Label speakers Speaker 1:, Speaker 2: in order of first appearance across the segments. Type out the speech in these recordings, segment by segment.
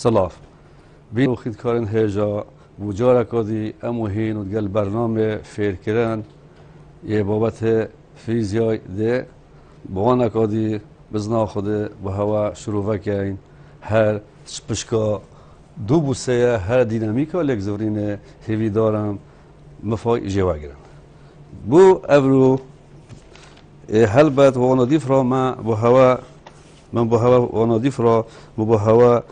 Speaker 1: سلاف بین خید کارن هجا بوجارا کدی اموهین و دگل برنامه فیر کرن یه بابت فیزیای ده بوانا کدی بزنا خوده به هوا شروع وکین هر سپشکا دو بوسه هر دینامیکا لک زورین هیوی دارم مفای جوا گرن بو ابرو هلبت وانا دیفرا من با هوا وانا دیفرا با هوا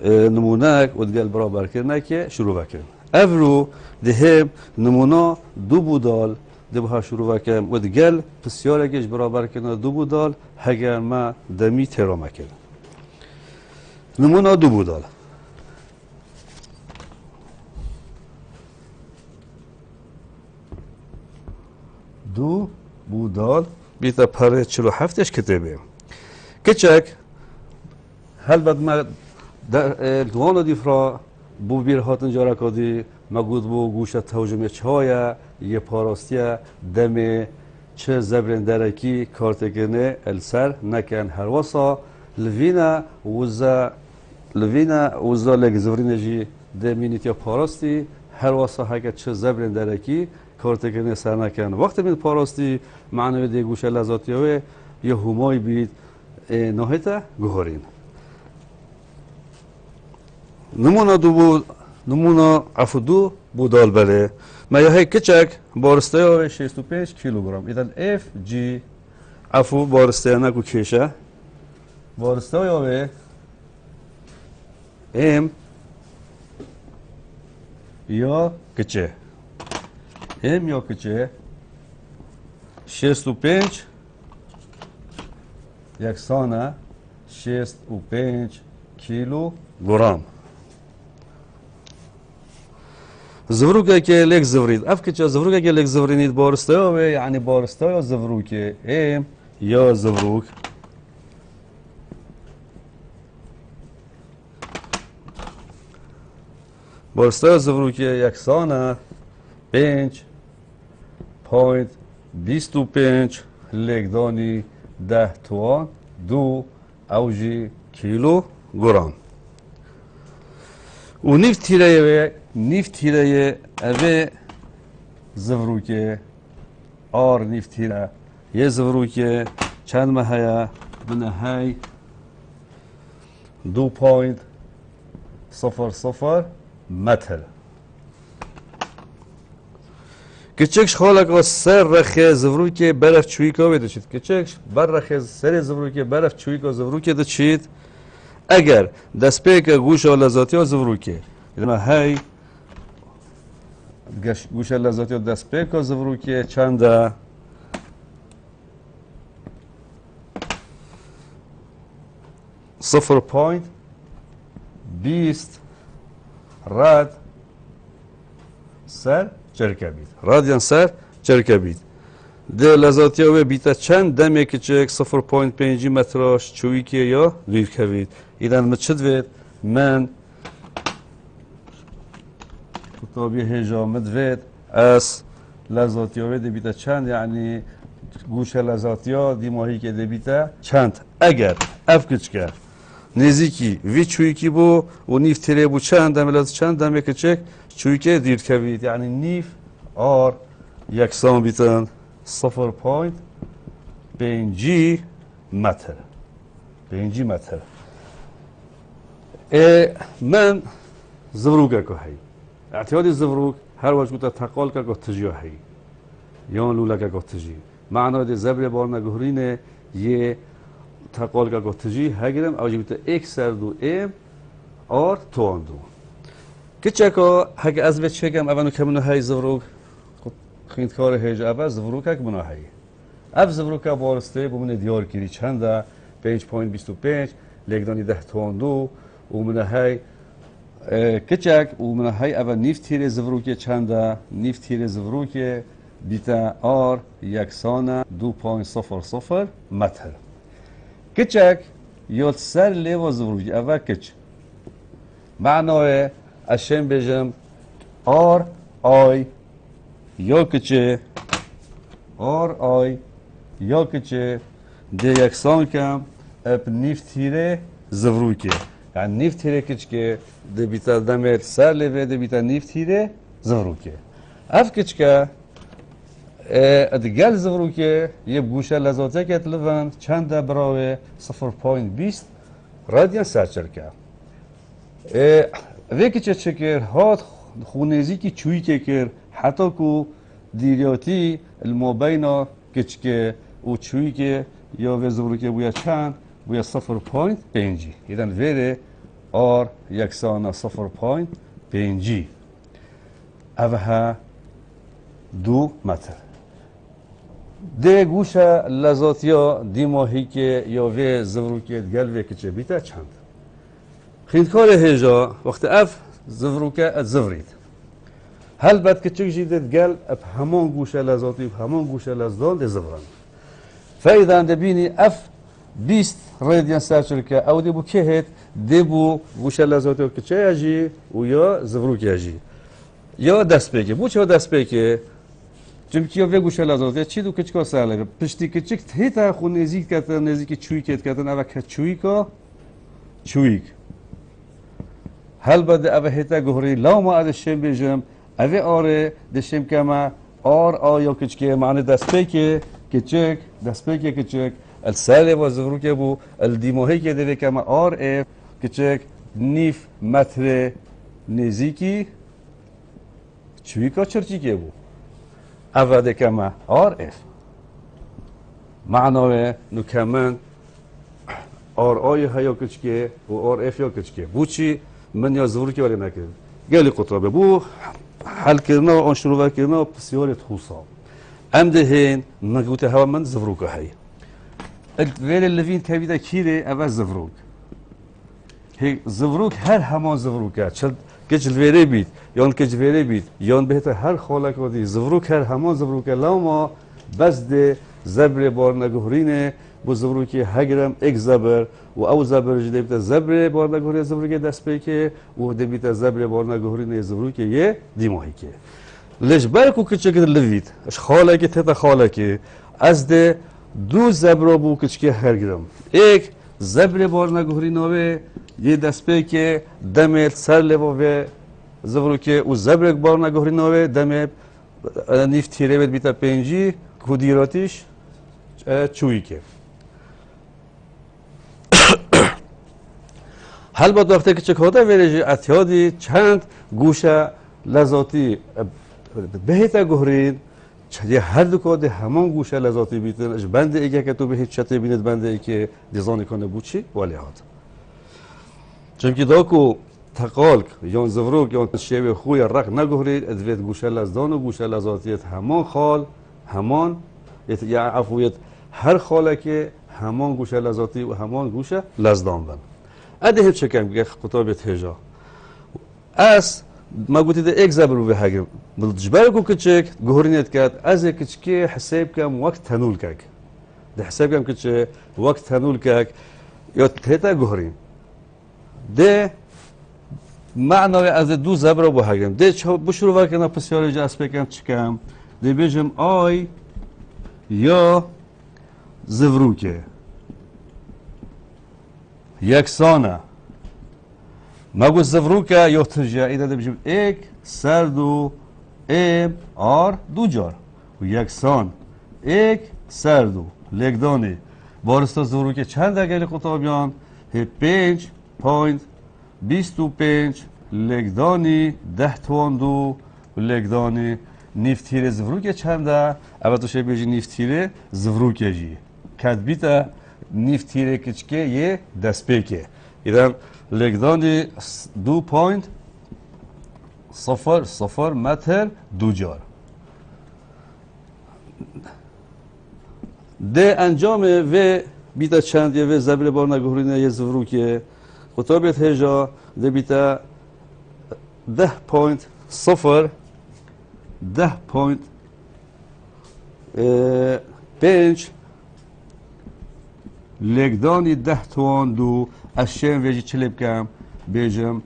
Speaker 1: نمونهک و دگل برابر کرنه که شروع وکن افرو ده نمونه دو بودال ده بها شروع وکن و دگل پسیاره کش برابر کنه دو بودال هگر ما دمی تیرا مکن نمونه دو بودال دو بودال بیتا پره 47 کتبه کچک هل بد ما در دوان دیفرا بو بیر هاتن جارا کدی مگود بو گوشه توجمه چهایا یه پاراستیا دم چه زبرن درکی کارتگنه السر نکن هر واسا لوینا وزا لگ زورینجی دمینیت یا پاراستی هر واسا هک چه زبرن درکی کارتگنه سر نکن وقتی من پاراستی معنی دی گوشه لذاتیه یه همای بید نهایتا گوهرین نمونه عفو بودال بله ما یه های کچک بارسته 65 کیلوگرم ایدن اف جی عفو بارسته نکو کشه بارسته های ام یا کچه ام یا کچه 65 یکسانه 65 کیلوگرم زوروکه که لک زورید اف که زوروکه که لک زورینید بارسته و یعنی بارسته یا زوروکه ام یا زوروک بارسته یا زوروکه یکسانه 5.25 لک دانی 10 توان 2 اوجی کیلوگرم و نیف تیره اوه زوروکه آر نیف تیره یه زوروکه چند مهیا بنه های 2.00 متر کچکش خالک و سر رخه زوروکه برف چویکا بده چید کچکش بر رخه سر زوروکه برف چویکا زوروکه ده چید اگر دست پیک گوش و لذاتی ها زوروکه اینا های گوش لذاتی ها دست پیک ها زوروکه چنده 0.20 راد سر چرکبید رادیان سر چرکبید ده لذاتی ها بیتا چند دمه کچک 0.5 متراش چویکه یا ریف کوید ایدن مچد وید من کتابی هجامت وید از لذاتی ها ده بیتا چند یعنی گوش لذاتی ها دیماهی که ده بیتا چند اگر اف کچکر نزیکی وی چویکی بو و نیف تیره بو چند دمه لذات چند دمه کچک چویکه دیر کوید یعنی نیف آر یکسان بیتن 0.5 متر 5 متر من زوروک که هی اعتیاد زوروک هر وقت گوته تقال که تجیه هی یا لوله که تجیه معنای زبر بار نگهرینه یه تقال که تجیه هگرم اوجی گوته ایک سر دو ام آر توان دو که چکا هگه از وچ چکم اولو کمونو هی زوروک خیند کار هیج اول زوروک که بنا هی اف زوروک بارسته بمونه دیار کری چنده 5.25 لگدانی 10 توان دو و من هی کچک و من های اول نیف تیر زفروک چنده نیف تیر زفروک بیتا آر یکسان 2.00 متر کچک یاد سر لیوا زفروک اول کچ معنای اشم بجم آر آی یا کچه آر آی یا کچه ده یکسان کم اپ نیف تیره زفروکه یعنی نیف تیره کچکه ده بیتا دمت سر لیوه ده بیتا نیف تیره زفروکه اف کچکه ادگل زفروکه یه گوشه لزاته کت لون چند براوه 0.20 رادیان سرچرکه وی کچه چکر هات خونیزی کی چوی که کر حتی کو دیریاتی المابینا کچکه او چوی که یا و زورو که بویا چند بویا 0.5 ایدن ویره آر یکسان 0.5 اوها 2 متر ده گوشه لذاتیا دی ماهی که یا و زورو که گل و کچه بیتا چند خیندکار هجا وقت اف زفروکه ات زفرید هل بعد که چک جیدت گل اب همان گوشه لذاتی و همان گوشه لذدان ده زفران فایده انده بینی اف 20 رادیان سرچرکه او ده بو که هید ده بو گوشه لذاتی و کچه اجی و یا زفروکه اجی یا دست بگه بو چه دست بگه چونکه یا گوشه لذاتی چی دو کچکا سرله پشتی کچک تیتا خو نزیک کتن نزیک چوی کت کتن او که چوی کا چویک هل بده اوه هیتا گهری لا ما ادشم بیجم اوه آره دشم که ما آر آیا کچکه معنی دست که کچک دست که کچک الساله و زفرو که بو الدیموهی که دوه که ما آر اف کچک نیف متر نزیکی چوی که چرچی که بو اوه ده که ما آر اف معنی نو کمن آر آی ها کچکه و آر اف یا کچکه بو چی من یا زور که ولی نکرد گلی قطربه بو حل کردنا و آن شروع کردنا بسیار تخوصا ام دهین نگوته هوا من زفروک هی ویل لفین کبیده کیره اول زفروک هی زفروک هر همان زفروکه چل کچل ویره بید یان کچل ویره بید یان بهتر هر خالک ودی زفروک هر همان زفروکه لاما بس ده زبر بار نگهرینه بو زبروکی هگرم اک زبر و او زبر جده بیت زبر بار نگهری زبروکی دست پیکه و ده بیت زبر بار نگهری نه زبروکی یه دیماهی که لش برکو کچه کدر لوید اش خاله که تتا خاله که از ده دو زبر بو کچه هگرم ایک زبر بار نگهری نوه یه دست پیکه دمت سر لبه زبروکی و زبر بار نگهری نوه دمت نیف تیره بیت پنجی کودیراتیش چویی که هل با وقتی که چکاده ویرجی اتیادی چند گوشه لذاتی بهتا گهرین یه هر دو کاده همان گوشه لذاتی بیتن اش بنده ایگه که تو به هیچ چطه بیند بنده ای که دیزانی کنه بوچی ولی هات چونکه داکو تقالک یا زفروک یا شیوه خوی رق نگهرید ادوید گوشه لزدان و گوشه لذاتیت همان خال همان یا عفویت هر خاله که همان گوشه لذاتی و همان گوشه لزدان بند اده هیچ کم که خطابت هجا از ما گویی ده یک زبر رو به هجم بلجبر کو کچک گهرینت کرد از کچکی حساب کم وقت تنول کک ده حساب کم کچه وقت تنول کک یا تیتا گهرین ده معنای از دو زبر رو به هجم ده بشرو وقتی پسیاری جاس بکن چکم ده بیجم آی یا زفروکه یکسانه مگو زفروکه یا ترجیع ایده ده بجیم ایک سر دو ام آر دو جار و یکسان ایک سر دو لگدانی بارستا زفروکه چند اگلی قطابیان 5.25 لگدانی 10 توان دو لگدانی نیفتیره زفروکه چنده اول تو شاید بیجی نیفتیره زفروکه جی کدبیتا نیفتیره کچکه یه دست پیکه ایدن لگدانی 2.00 متر دو جار ده انجام و بیتا چند یه و زبر بار نگهرینه یه زفروکه خطابت هجا ده بیتا 10.0 10.5 لگدانی 10 توان دو اشم ویجی چلی بکم بیجم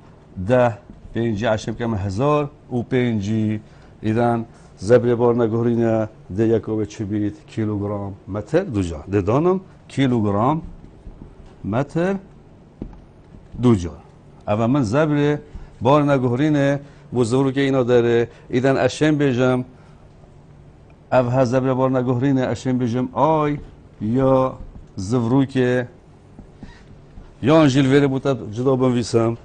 Speaker 1: 10 5 اشم کم 1005 ایدن زبر بار نگهرینه ده یکو چی بید کیلوگرم متر دو جا ده دانم کیلوگرم متر دو جا اما من زبر بار نگهرینه بزرگی که اینا داره ایدن اشم بیجم او زبر بار نگهرینه اشم بیجم آی یا زفرو که یا انجیل ویره بوده جدا بنویسم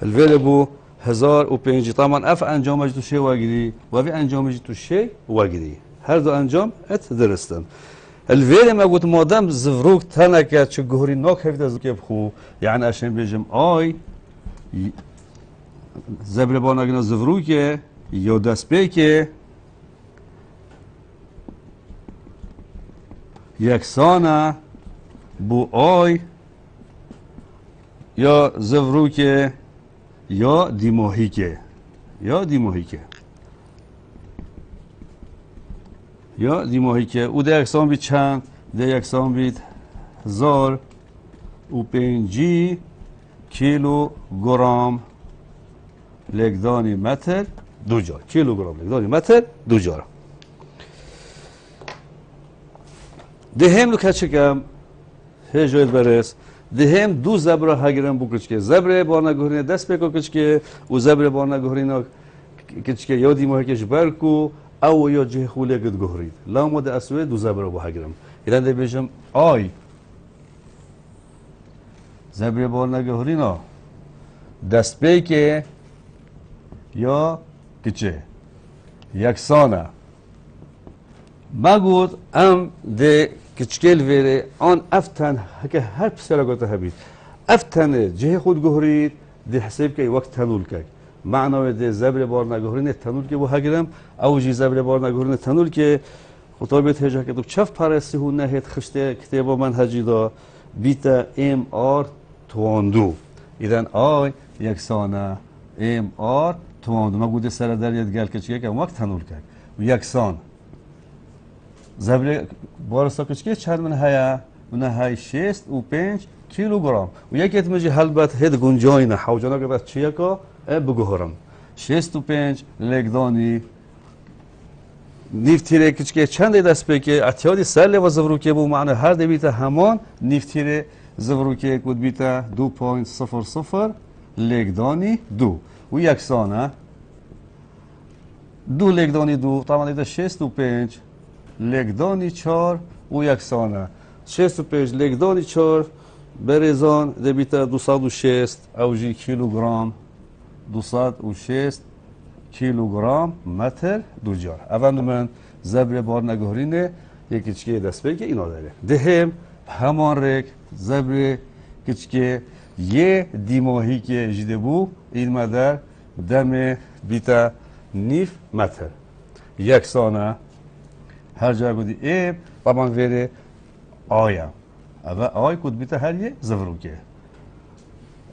Speaker 1: الویره بو 1005 طبعا اف انجامش تو شی واگیری و وی انجامش تو شی واگیری هر دو انجام ات درستن الویره ما قلت مادام زفروک تنکه چه گهری ناک هفته زکیب خو یعنی اشن بیجم آی زبر با نگنا زفروکه یا دست بیکه یکسانه بو آی یا زفروکه یا دیماهیکه یا دیماهیکه او ده یکسان بید چند ده یکسان بید 1005 کیلوگرم لگدانی متر دو جار کیلوگرم لگدانی متر دو جار ده هم لو کچکم هجویت برس ده هم دو زبر هاگرم بو کچکه زبر بارنا گهرینه دست بکو کچکه و زبر بارنا گهرینه کچکه یا دیماهیکش برکو او یا جه خوله گد گهرید لامو ده اسوه دو زبر بو هاگرم ایلان ده بیشم آی زبر بارنا گهرینه دست بکه یا کچه یکسانه مگود ام ده کچکل ویره آن افتن که هر پسر گوته هبید افتن جه خود گهرید ده حساب که وقت تنول که معنای ده زبر بار نگهرین تنول که بو هگرم او جی زبر بار نگهرین تنول که خطابت هجا که تو چف پرستی هون نهید خشته کتاب منهجی دا بیتا ام آر تواندو ایدن آی یکسانه ام آر تواندو مگود سر دریت گل کچکه که وقت تنول که یکسان زبر بارسا کچکه چند من هیا من های 65 کیلوگرم و یکی اتمجی حلبت هد گنجاینه حوجانا که بس چیه که بگهرم 65 لگدانی نیفتیره کچکه چند دست بکه اتیادی سر و زفروکه بو معنی هر بیتا همان نیفتیره زفروکه کود بیتا 2.00 لگدانی دو و یکسانه دو لگدانی دو طبعا ایتا 65 لگدانی 4 و یکسانه 65 لگدانی 4 بریزان ده بیتا 206 اوجی کیلوگرم 206 کیلوگرم متر دو جار اول من زبر بار نگهرینه یکی چکه دست بگه اینا داره ده همان رک زبر کچکه یه دیماهی که جیده بو این مدر دم بیتا نیف متر یکسانه هر جا گودی ام و من ویره آیم اول آی کود بیتا هر یه زفروکه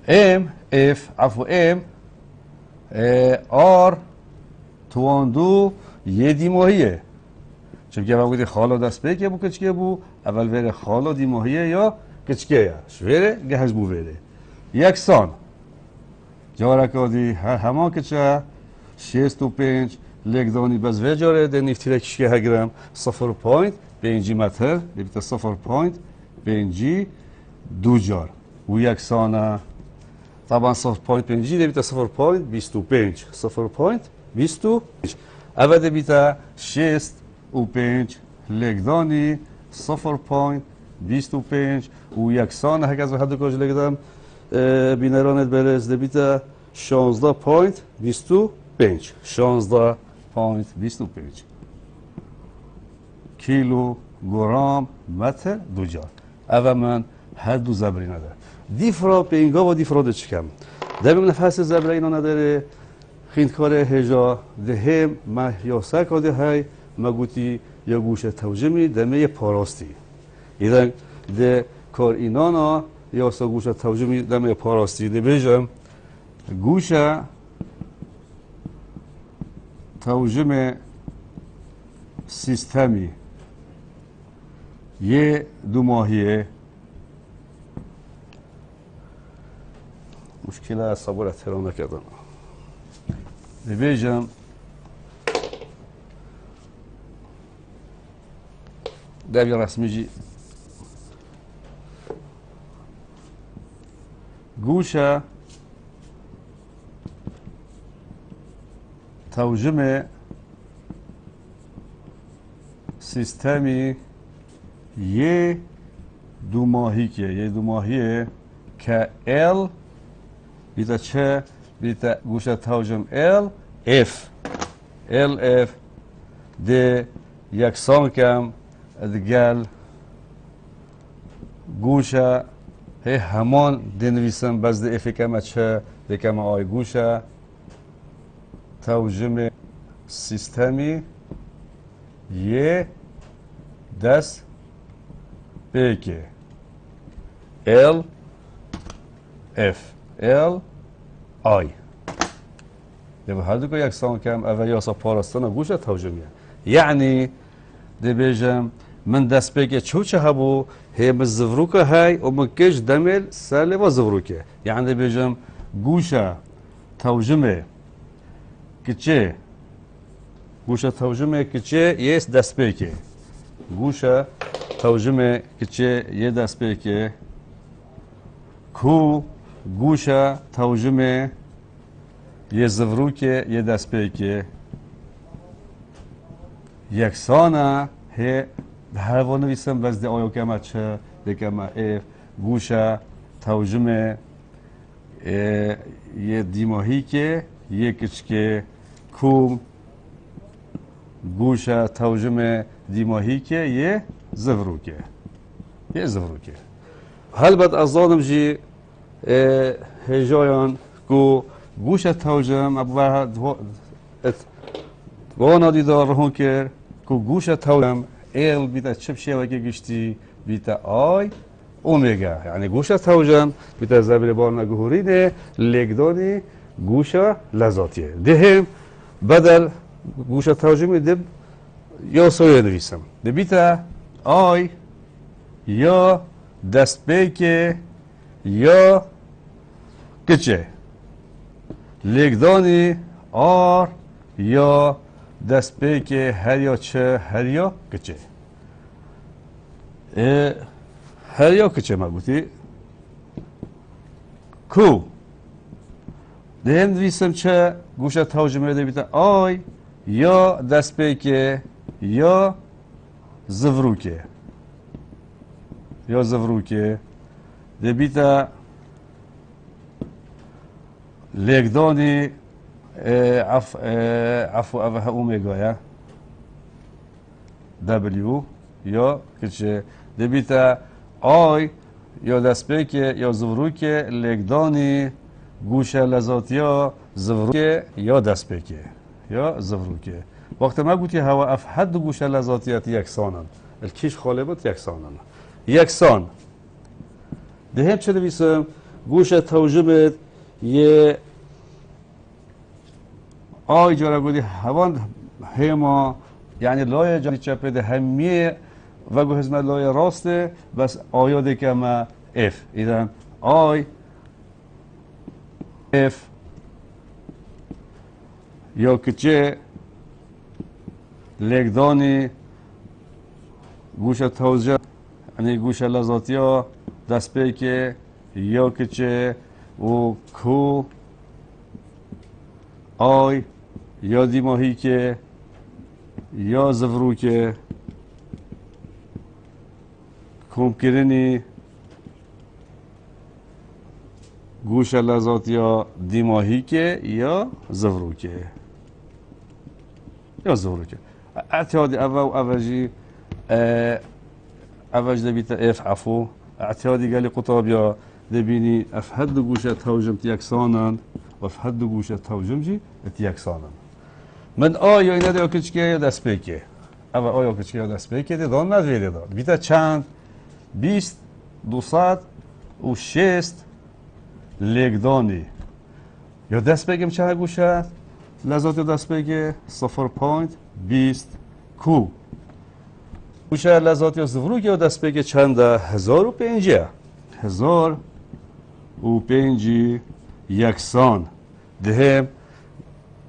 Speaker 1: ام اف عفو ام آر تواندو یه دیماهیه چون که اول گودی خالا دست بگه بو کچکه بو اول ویره خالا دیماهیه یا کچکه یا شویره گهز بو ویره یکسان جارکادی هر همان کچه 65 لگدانی بز وجاره ده نیفتیره کشکه هگرم 0.5 متر بیتا 0.5 دو جار و یکسانه طبعا 0.5 ده بیتا 0.25 اول ده بیتا 65 لگدانی 0.25 و یکسانه هکذا هدو کاج لگدم بینرانت برز ده بیتا 16.25 کیلوگرم متر دو جار اول من هر دو زبری نداره دیفرا پینگا و دیفرا ده چکم دمی من فصل زبری اینا نداره خیندکار هجا ده هم ما یا سکا ده های مگوتی یا گوش توجمی دمه پاراستی ایدن ده کار اینانا یا سا گوشه توجمی دم پاراستی ده بیجم گوشه توجم سیستمی یه دو ماهیه مشکل از صبر احترام نکردم بیجم دبی رسمی جی گوشه توجم سیستمی یه دو ماهیه که L بیتا چه بیتا گوشه توجم F ده یکسان کم دگل گوشه همان دنویسم بس ده F کم چه ده کم آی گوشه توجم سیستمی یه دست بگه L F L I ده هر دو که یکسان کم اولی اصلا پاراستان گوشه توجمیه یعنی ده بیجم من دست بگه چه هبو هم زفروکه های و مکش دمل ساله و زفروکه یعنی ده بیجم گوشه توجمه کچه گوشه توجمه کچه یه دست بگه گوشه توجمه کچه یه دست بگه کو گوشه توجمه یه زفروکه یه دست بگه یکسانه هی هر نویسم بس ده آیا کمه چه ده کمه اف گوشه توجمه یه دیماهی که یه کچکه کوم گوشه توجمه دیماهی که یه زفروکه هل بد از ظالم جی هجایان کو گوشه توجم وانا دیدار رهون کر کو گوشه توجم ایل بیتا چپ شیوه که گشتی بیتا آی اومگا یعنی گوشه توجم بیتا زبیر بارنا گهورینه لگدانی گوشه لذاتیه دهم بدل گوشه توجمی دب یا سویه نویسم ده بیتا آی یا دست بیکه یا کچه لگدانی آر یا دست بیکه هر یا چه هر یا کچه هر یا کچه ما گوتی کو ده هم نویسم چه گوشه توجمه ده بیتا آی یا دست بیکه یا زفروکه ده بیتا لگدانی عفو اوه اومگا یا دبلیو یا کچه ده بیتا آی یا دست بیکه یا زفروکه لگدانی گوشه لذاتیا زفروکه یا دست بیکه یا زفروکه وقت ما گوتی هوا اف حد گوشه لذاتیات یکسانن الکیش خالبت یکسان ده هم چه نویسم گوشه توجمت یه آی جارا گودی هوان هما یعنی لای جانی چپه ده همیه و گو هزمه لای راسته بس آیا ده که ما اف ایدن آی اف یا کچه لگدانی گوشه توجه یعنی گوشه لذاتیا دست بیکه یا کچه و کو آی یا دیماهی که یا زفروکه کمکرنی گوشه لذاتیا دیماهی که یا زفروکه اعتیادی اوجی اوج دبیت اف عفو اعتیادی قالی قطابیا دبینی اف حد گوشه توجم تیکسانن و اف حد گوشه توجم جی تیکسانن من آیا اینا دو کچکه یا دست بیکه اما آیا کچکه یا دست بیکه دی دان ندویده داد بیتا چند 20 200 و 6 لگدانی یا دست بگیم چه گوشه لذات دست بگه 0.20 کو گوشه لذات یا زفروک یا دست بگه چنده 1005 1005 یکسان دهم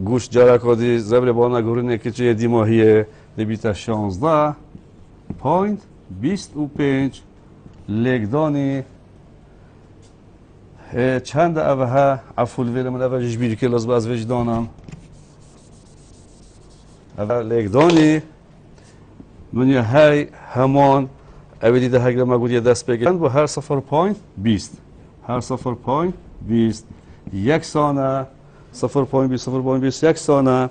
Speaker 1: گوش جارکادی زبر بانا گورینه که چه دیماهیه دبیتا 16.25 لگدانی چند اوها عفول ویل من اوه جبیر که لازم از وجدانم اوه لگدانی من یه های همان اوه دیده هگر مگود یه دست بگیرند با هر 0.20 هر 0.20 یک سانه 0.20 یک سانه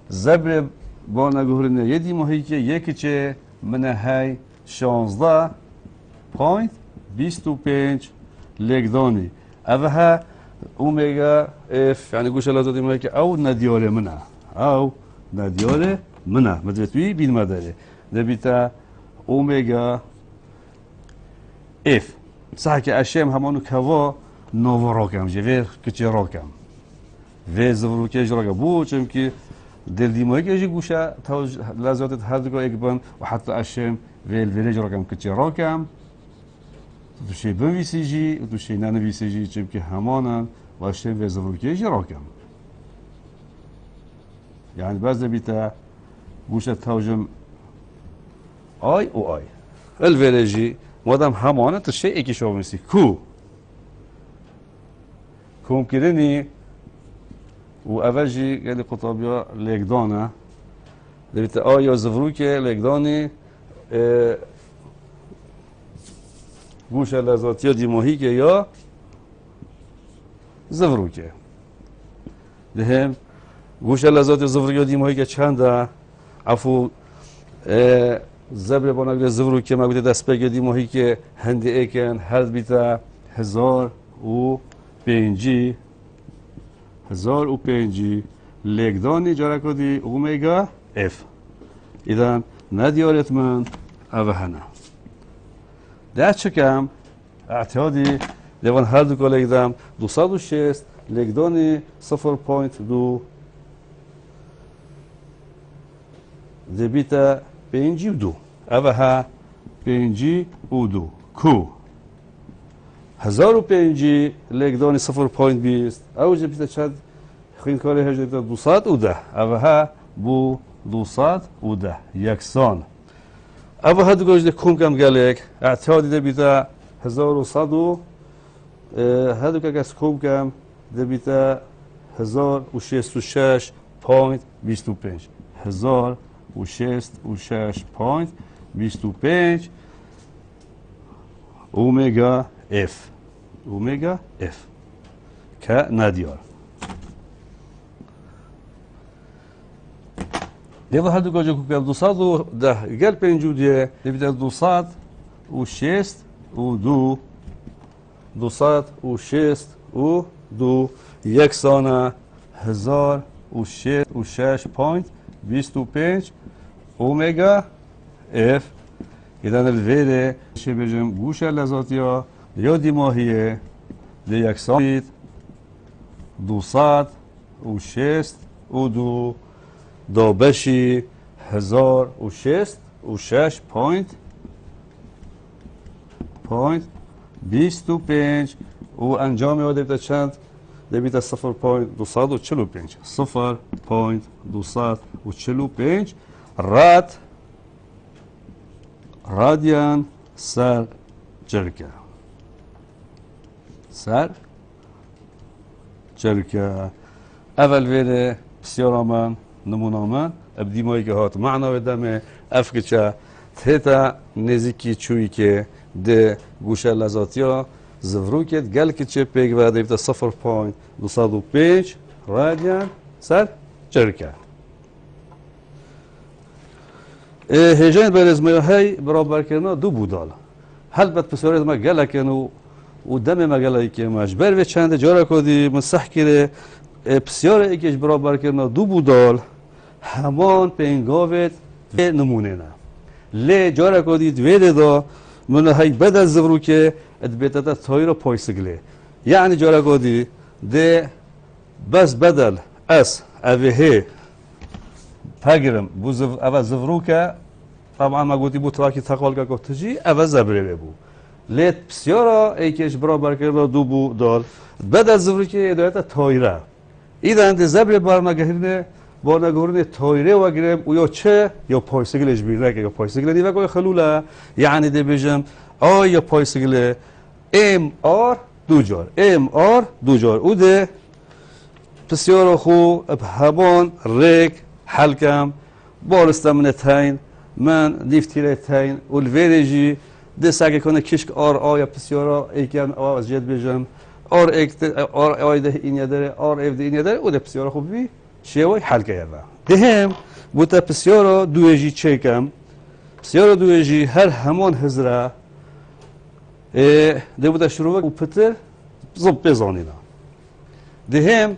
Speaker 1: زبر با نگوهرینه یه دیماهی که یکی چه من های 16.25 لگدانی اوه اومگا اف یعنی گوش لازم میگه که او ندیاره منه او ندیاره منه مدرتوی بین مداره دبیتا اومگا اف صح که اشم همانو کوا نو راکم جویر کچه راکم و زورو که راکم بو چون که دل دیمایی که گوشه تا لازم هر دو یک بان و حتی اشم ویل ویل راکم کچه راکم تو شی بنویسی جی تو شی ننویسی جی چون که همانن باشه و زورکی اجرا کم یعنی بعض بیتا گوشه تاجم آی او آی الویرجی مادام همانه تو شی اکی شو میسی کو ممکنه و اوجی گلی قطابیا لگدانه بیتا آی یا زوروکی لگدانی گوش لذاتی دیماهی که یا زفروکه دهم گوش لذاتی زفروکی دیماهی که چنده عفو زبر بانگل زفروکه مگوده دست بگه دیماهی که هنده ایکن هر بیتا 1005 لگدانی جارکادی اومگا اف ایدن ندیارت من اوهنه ده چکم اعتیادی لیوان هر دو که لگدم 206 لگدانی 0.2 دبیتا 52 اوه ها 52 کو 1005 لگدانی 0.20 او دبیتا چند خیلی کاری هجده دبیتا 210 اوه ها بو 210 یکسان اوه ها دو گوشت کم کم گلیک اعتیادی دبیتا 1100 هادو که کس کم کم دبیتا 1066.25 1066.25 اومگا اف که ندیار دیو هادو که کم کم 210 گل پنجودیه دبیتا 206 یک سانه 1066.25 اومگا اف ایدن الویره چه بجم گوش لذاتی ها یا دیماهیه دی یک سانید 206 دابشی 1066.25 و انجام یاد بیتا چند دبیتا 0.245 0.245 رادیان سر جرکه اول ویره بسیار من نمونه من ابدی مایی که هات معنا و دمه افکچه تیتا نزیکی چوی که ده گوشه لذاتی ها زفروکت گل که چه پیگ و دیوتا 0.205 رادیان سر چرکه هیجان برزمه های برابر کردن دو بودال هل بد پسیاری ما گله کنو و دم ما گله که مجبر و چند جاره کدی مسح کره پسیار ایکش برابر کردن دو بودال همان پینگاوت و نمونه نه لی جاره کدی دویده دا من های بد از زفروکه ادبیتتا تایرو پایسگله یعنی جارا گودی ده بس بدل اس اوهه پگرم بوزف اول زفروکه طبعا ما قلتي بو تراكي تقال که تجي اول زبره بو لیت بسیارا ایکش برابر کرده دو بو دال بعد از زفروکه ادایت تایره ایدان ده زبره برنگهرنه بارنگهرنه تایره و گرم و یا چه یا پایسگلش بیره که یا پایسگل دیوه که خلوله یعنی ده بجم یا پایسگل ام آر دو جار ام آر دو جار او ده بسیار خو بهبان ریک حلکم بارستم تاین من دیفتیره تاین و الویرجی دست اگه کنه کشک آر یا بسیارا ایکم از جد بجم آر آیده این یادره آر افده این یادره او ده بسیارا خوب بی شیوی حلکه یاده دهم بوده بسیارا دویجی چکم بسیارا دویجی هر همان هزره ده بوده شروع و پتر زب بزانینا دهم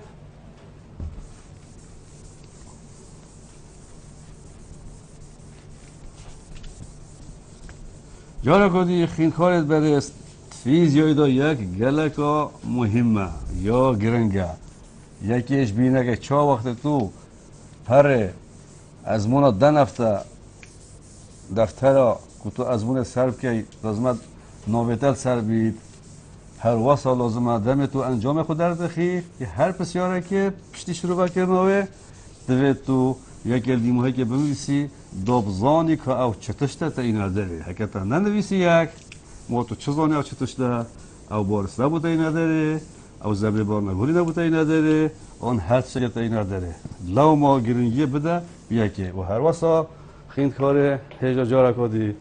Speaker 1: جارا کدی خین کارت بره فیزیایی دا یک گلکا مهمه یا گرنگه یکیش بینه که چه وقت تو پره از مونا 10 هفته دفتر که تو از مون سرب که لازمت نویتل سر بید هر واسه لازمه دم تو انجام خود در دخی که هر پسیاره که پشتی شروع کرنوه دوید تو یک لیموهی که بنویسی دابزانی که او چتشته تا این نداره حکتا ننویسی یک ما تو چه زانی او چتشته او بارس نبوده این نداره او زبری بار نگوری نبوده این نداره آن هر چه تا این نداره لو ما گرنگی بده یکی و هر واسه خیند کاره هجا جارا کدی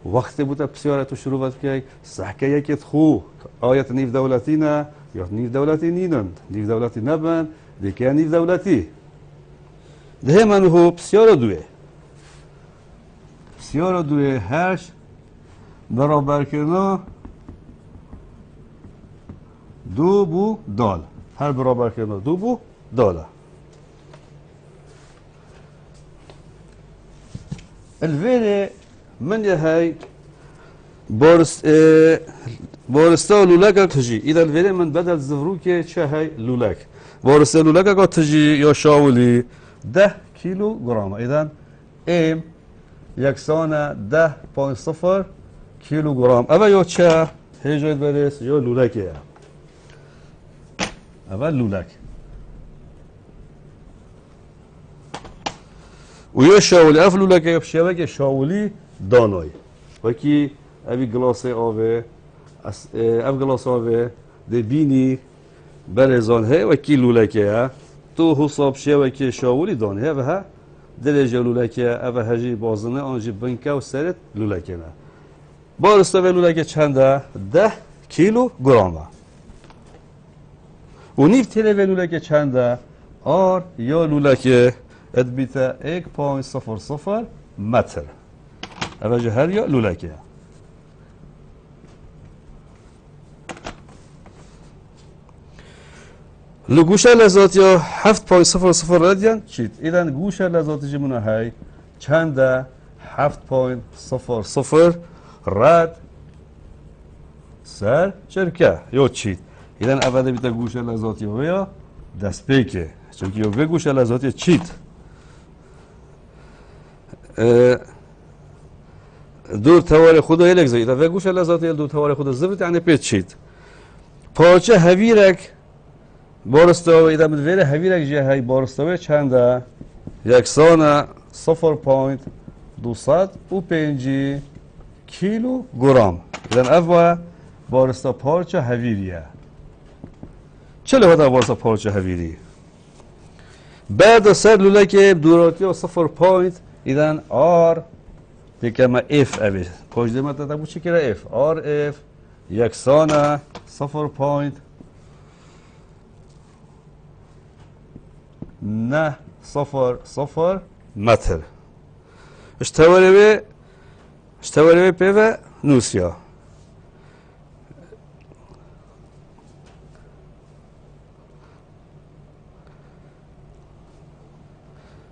Speaker 1: وقتی بوده بسیاره تو شروع که سحکه یکیت خو آیت نیف دولتی نه یا نیف دولتی نینند نیف دولتی نبن دیگه نیف دولتی ده من هو بسیار دوه هش برابر کردن دو بو دال هر برابر کردن دو بو داله الویره من یه های بارستا لولک تجی ایدال الویره من بدل زفرو که چه های لولک بارستا لولک تجی یا شاولی 10 کیلوگرم ایدان ام یکسان 10.0 کیلوگرم اول یا چه هیجایت برس یا لولکه اول لولک و یا شاولی اف لولکه یا شبکه شاولی دانای وکی اوی گلاس آوه اف گلاس آوه ده بینی برزان ه وکی لولکه تو حساب شبکه شاولی دانه و ها درجه لولکه او هجی بازنه آنجی بنکه و سرت لولکه نه بارستا و لولکه چنده 10 کیلوگرمه و نیف تیره و لولکه چنده آر یا لولکه ادبیتا 1.00 متر او هر یا لولکه لگوشه لذاتی ها 7.00 رادیان چید ایدن گوشه لذاتی جمونه های چنده 7.00 راد سر چرکه یا چید ایدن اوله بیتا گوشه لذاتی ها یا دست پیکه چونکه یا گوشه لذاتی چید دور توار خدا یلک زید و گوشه لذاتی دور توار خدا زبط یعنی پیچ چید پارچه هویرک بارستا و ایده من ویره هویرک جه های بارستاوی چنده یکسان 0.205 کیلوگرم ایدن اول بارستا پارچه هویریه چه لحظه بارستا پارچه هویری بعد سر لولکه دوراتی و 0. ایدن آر دیگه ما اف اوی پاش دیمت تا بو چی کرده اف آر اف یکسان 0. نه 0.00 متر اشتواره به نوسیا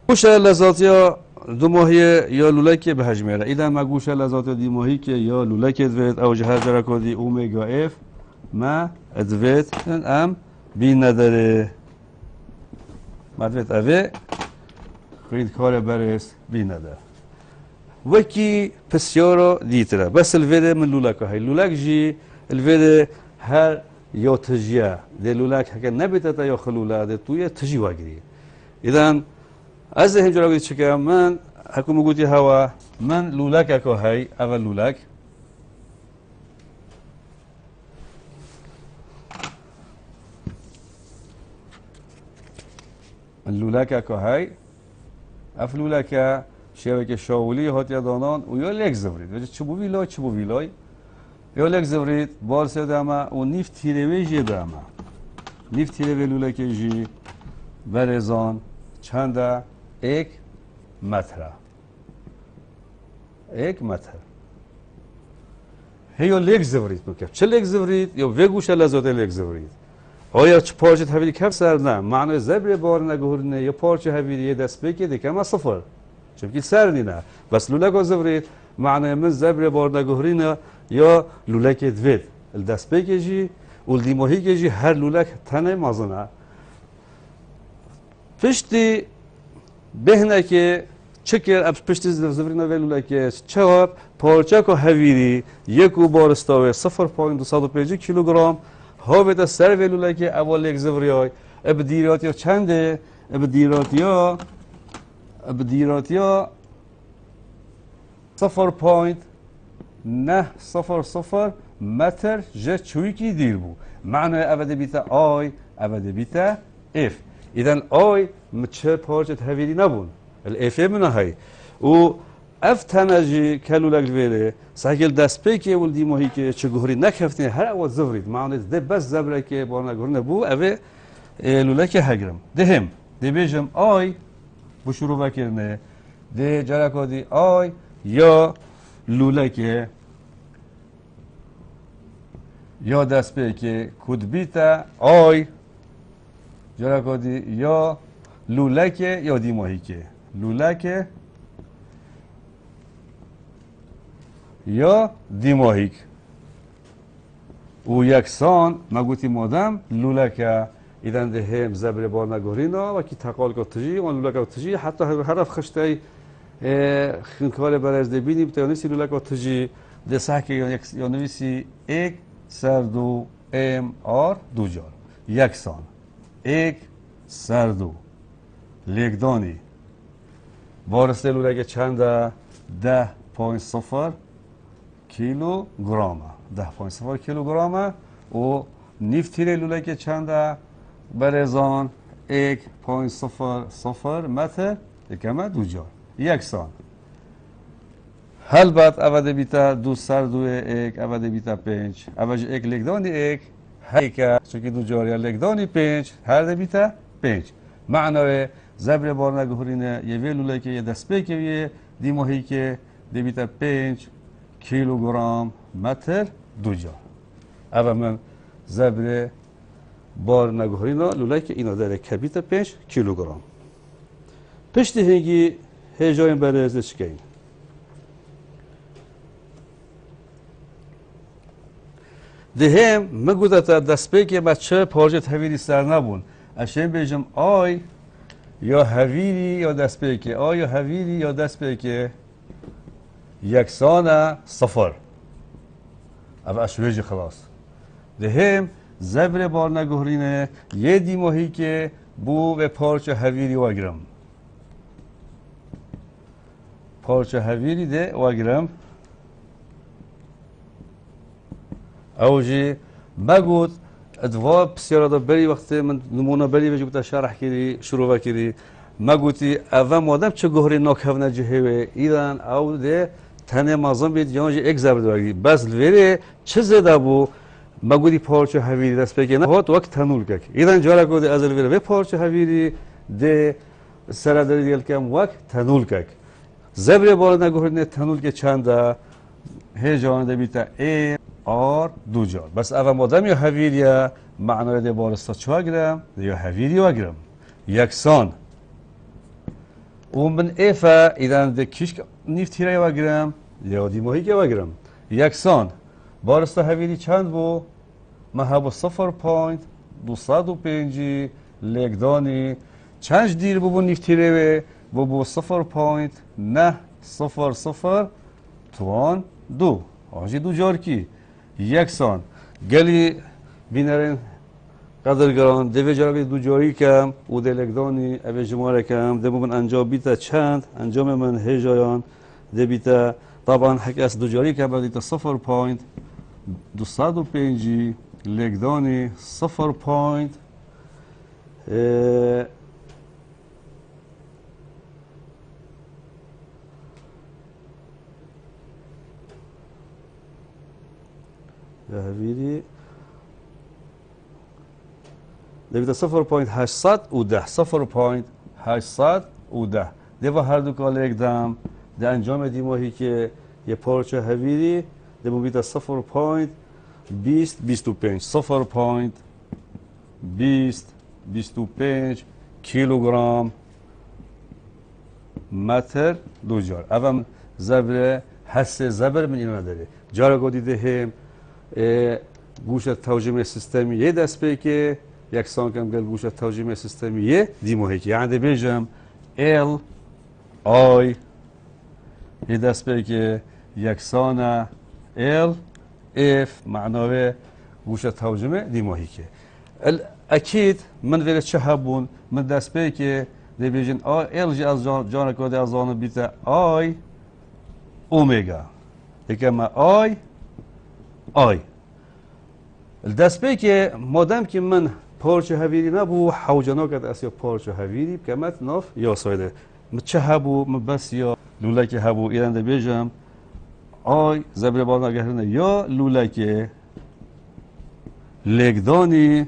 Speaker 1: گوشه لذاتی ها دو ماهی یا لولک به هجمه را ایدن مگوش لذات دی ماهی که یا لولک دوید او جهر جرا کدی اومگا اف ما دوید ام بی نداره مدوید اوه خرید کار برس بی نداره وکی پسیارو دیتره بس الویده من لولک های لولک جی الویده هر یا تجیه ده لولک هکه نبیده تا یا خلوله ده توی تجی واگیری ایدن از هم جرا گویی چکه من حکومت گویی هوا من لولک اکو های اول لولک لولک اکو های اف لولک شبکه شاولی هاتیا دانان و یا لک زورید وجه چبو ویلای یا لک زورید بارس دامه و نیف تیروی جی دامه نیف تیروی لولک جی برزان چنده یک متر هیو لک زورید بکن چه لک زورید یا وگوش لذات لک زورید آیا چه پارچه هویری کف سر نه معنی زبر بار نگهورنه یا پارچه هویری یه دست بکی دیگه ما صفر چون سر نینه بس لولک زورید معنی من زبر بار نگهورنه یا لولک دوید الدست بکی جی ولدی ماهی جی هر لولک تنه مازنه پشتی بهنه که چکر اب پشتی زورینا ولوله که چهار پارچه که هویری یکو بارستاوه 0.205 کیلوگرم هاویت سر ولوله که اول یک زوریای اب دیراتیا چنده اب دیراتیا 0.900 متر جه چوی کی دیر بو معنی اوده بیتا آی اوده بیتا اف ایدن آی مچه پارچه هویری نبون الاف منه های و اف تنجی کلولک ویره ساکل دست پیکی ولدی ماهی که چه گهری نکفتنه هر اول زورید معنی ده بس زبره که بار نگهرنه بو اوه لولک هگرم دهم ده بیجم آی بو شروع بکرنه ده جرکادی آی یا لولک یا دست پیکی کود بیتا آی جرکادی یا لولک یا دی ماهی که لولک یا دی ماهیک و یکسان مگوتی مادم لولک ایدن ده هم زبر بار نگورینا و کی تقال که تجی و لولک تجی حتی هرف خشته خنکار برز ده بینیم تا نویسی لولک تجی ده سحکه یا نویسی یک سر دو ام آر دو جار یکسان یک سر دو لیکدانی وارسته لولک چنده 10.0 کیلوگرامه 10.0 کیلوگرامه و نیفتیره لولک چنده برزان 1.00 متر یکمه دو جار یکسان هل بعد اوده بیتا دو سر دو ایک اوده بیتا پنج اوده ایک لیکدانی ایک هیکه چونکه دو جار یا لیکدانی پنج هر ده بیتا پنج معنی زبر بار نگهورینه یه ویلوله که یه دست پیکه یه دی ماهی که دی بیتا 5 کیلوگرم متر دو جا اول من زبر بار نگهورینه لوله که اینا داره که بیتا 5 کیلوگرم پشت هنگی هجایم برای ازش کهیم دهم مگوده دست پیکه بچه پارچه هویری سر نبون اشیم بیجم آی یا هویری یا دست پیکه آی یا هویری یا دست پیکه یکسان صفر اما اشویجی خلاص دهم زبر بار نگهرینه یه دی ماهی که بو و پارچه هویری واگرم پارچه هویری ده واگرم اوجی مگود ادوا بسیار دا بری وقتی من نمونه بری بجو بتا شرح کردی شروع کردی مگوتی اول مادم چه گهری ناکهونه جهوه ایران او ده تنه مازن بید جانجی یک زبر دوگی بس الویره چه زده بو مگودی پارچه هویری دست بگه نه هات وقت تنول کک ایران جارا کودی از الویره و پارچه هویری ده سر داری دیل کم وقت تنول کک زبر بالا نگهرینه تنول که چنده هجان ده بیتا ای آر دو جار بس اول مادم یا هویریه معنای ده بارستا چه گرم یا هویری وگرم یکسان و من ایفا ایدان ده کیش نیفتیره وگرم یا دیماهی که وگرم یکسان بارستا هویری چند بو محبو 0.205 لگدانی چند دیر بو نیفتیره بو 0.900 توان دو آنجی دو جار کی یکسان گلی بینرین قدرگران دوی جارگی دو جاری کم او دلگدانی اوی جماره کم دمو من انجام بیتا چند انجام من هجایان ده بیتا طبعا حکی از دو جاری کم بیتا 0.205 لگدانی 0. هویری دویده 0.810 0.810 دیو هر دو کال اقدام ده انجام دیماهی که یه پارچه هویری دیو بیده 0.2025 0.2025 کیلوگرم متر دوجار اول زبر حس زبر من اینو نداره جارا گو دیده هم گوش توجیه سیستمی یه دست به که یکسان کم گل گوش توجیه سیستمی یه دیموهی که یعنی بیجم ال آی یه دست به که یکسان ال اف معناوه گوش توجیه دیموهی که اکید من ولی چه هبون من دست به که دی بیجن آی ال جی از جان کدی از آن بیت آی اومگا یکم آی الدست به که مادام که من پارچه هویری نبو حوجنا کرد از یا پارچه هویری کمت ناف یا سایده چه هبو من بس یا لولک هبو ایران ده بیجم آی زبر بالا گهرنه یا لولک لگدانی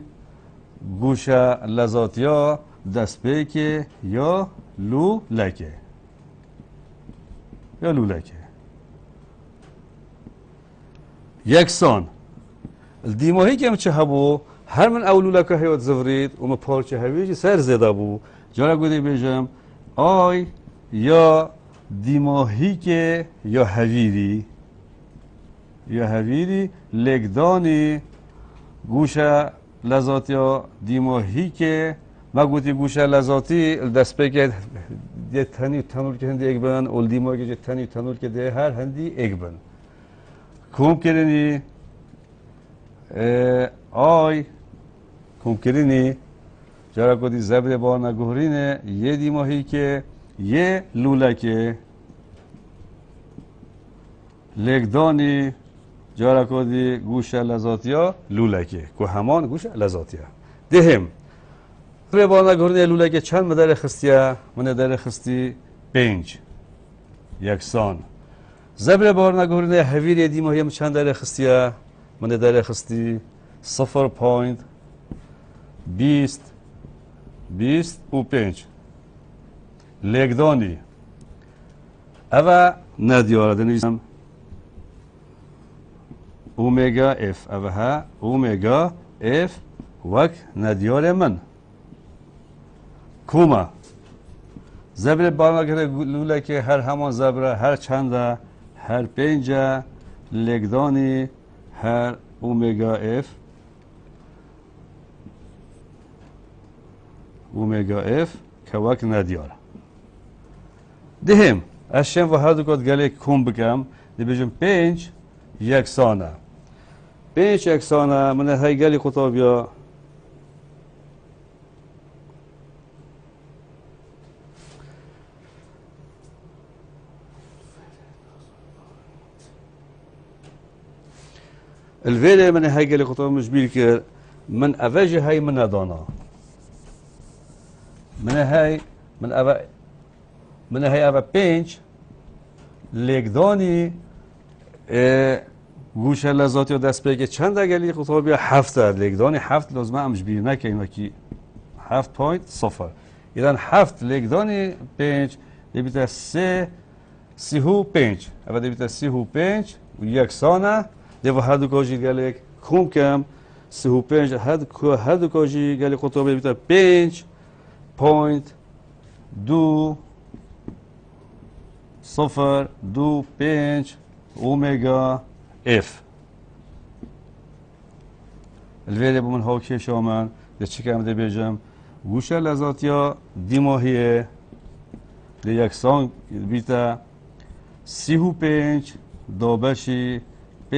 Speaker 1: گوشه لذاتیا دست به که یا لولکه یکسان دیماهی که چه هبو هر من اولولا که هیات زفرید و ما پارچه هویجی سر زده بو جارا گودی بیجم آی یا دیماهی که یا هویری لگدانی گوشه لذاتی یا دیماهی که ما گوتی گوشه لذاتی دست به که یه تنی تنور که هندی اگ بن اول دیماهی که تنی تنور که ده هر هندی اگ بن کوم کرنی آی کوم کرنی جارا کدی زبر با نگهرینه یه دیماهی که یه لولکه لگدانی جارا کدی گوش لذاتیا لولکه که همان گوش لذاتیا دهم زبر با نگهرینه لولکه چند مدر خستیه من در خستی 5 یکسان زبر با نگهرینه هویری دیماهی هم چند در خستیه من در خستی 0.20 لگدانی اوه ندیاره دنیزم اومگا اف اوه ها اومگا اف وک ندیاره من کوما زبر بالا که لوله که هر همان زبر هر چنده هر 5 لگدانی هر اومگا اف که وک ندیاره دهم اشم و هر دو کد گله کم بکم دی بیجم 5 یکسانه 5 یکسانه من های گلی خطابیا الفيلة من هاي قال خطوة مش بيلك من أفاجي هاي من دانا من هاي أبا بينج لقداني گوش لذاتی و دست بگه چند قالی خطوة بیا 7 لقداني 7 لازمه مش بيل نكين وكي 7.0 إذا 7 لقداني بينج دبيتا 35 أبا دبيتا 35 ويكسانه دیو هر دو کاجی گله کم کم 35 هر دو کاجی گله خطابه بیتا 5.2 0.25 اومگا اف. الویلی بومن ها که شامن ده چی کم ده بیجم گوشه لذاتیا دیماهیه ده یکسان بیتا 35 دابشی 5.25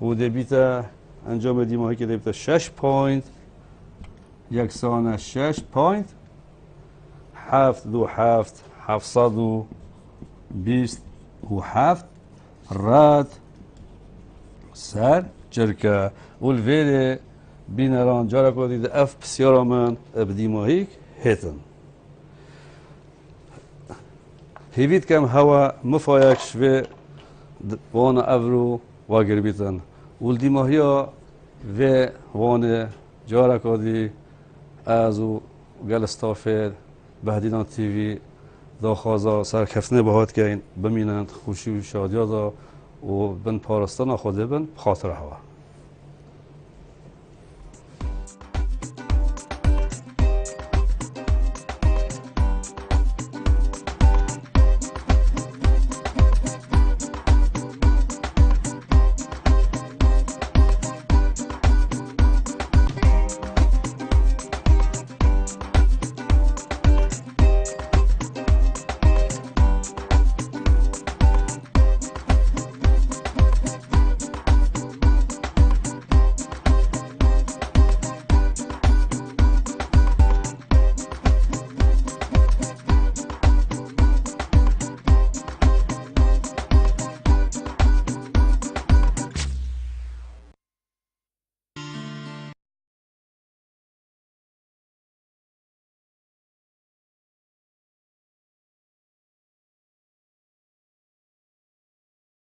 Speaker 1: و ده بیتا انجام دیماهی که ده بیتا 6 پوینت یکسان 6 پوینت 727 راد سر جرکه والفيري بينران جارا كودي ده اف بسيارة من بديماهيك هيتن هيفيد كم هوا مفايك شوي وانا افرو واقر بيتن والديماهيا و وانا جارا كودي ازو قال استافير بهدينان تيفي دا خوازا سرکفتنه بهات که این بمینند خوشی و شادیا دا و بن پارستان خوده بن خاطر هوا